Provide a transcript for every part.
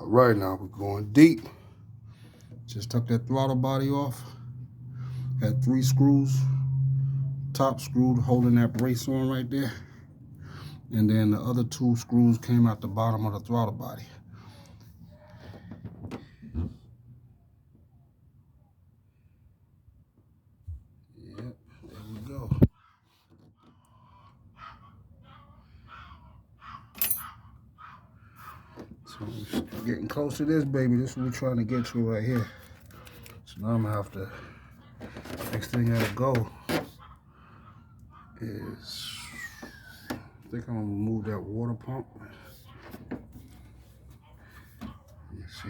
Right now we're going deep. Just took that throttle body off. Had 3 screws, top screw holding that brace on right there. And then the other 2 screws came out the bottom of the throttle body. Yep, there we go. So we're getting close to this, baby. This is what we're trying to get to right here. So now I'm gonna have to, next thing I gotta go is, I think I'm gonna remove that water pump. Let's see.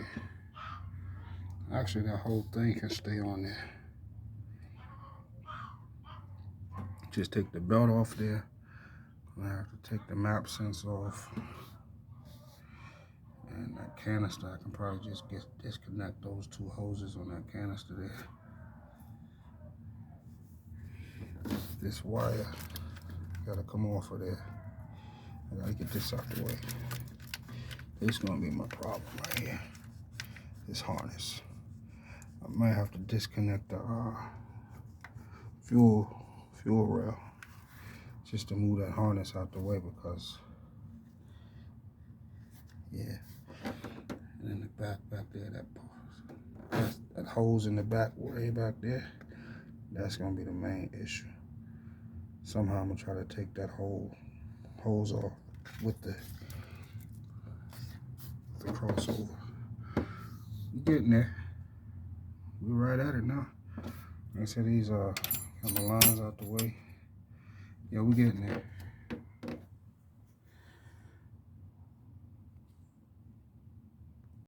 Actually, that whole thing can stay on there. Just take the belt off there. I have to take the map sensor off. And that canister, I can probably just disconnect those 2 hoses on that canister there. This wire gotta come off of there. I gotta get this out the way. This is gonna be my problem right here. This harness. I might have to disconnect the fuel rail just to move that harness out the way, because yeah. And in the back there, that hose in the back, way back there, that's gonna be the main issue. Somehow I'm gonna try to take that whole hose off with the crossover. We're getting there. We're right at it now. Like I said, these got the lines out the way. Yeah, we're getting there.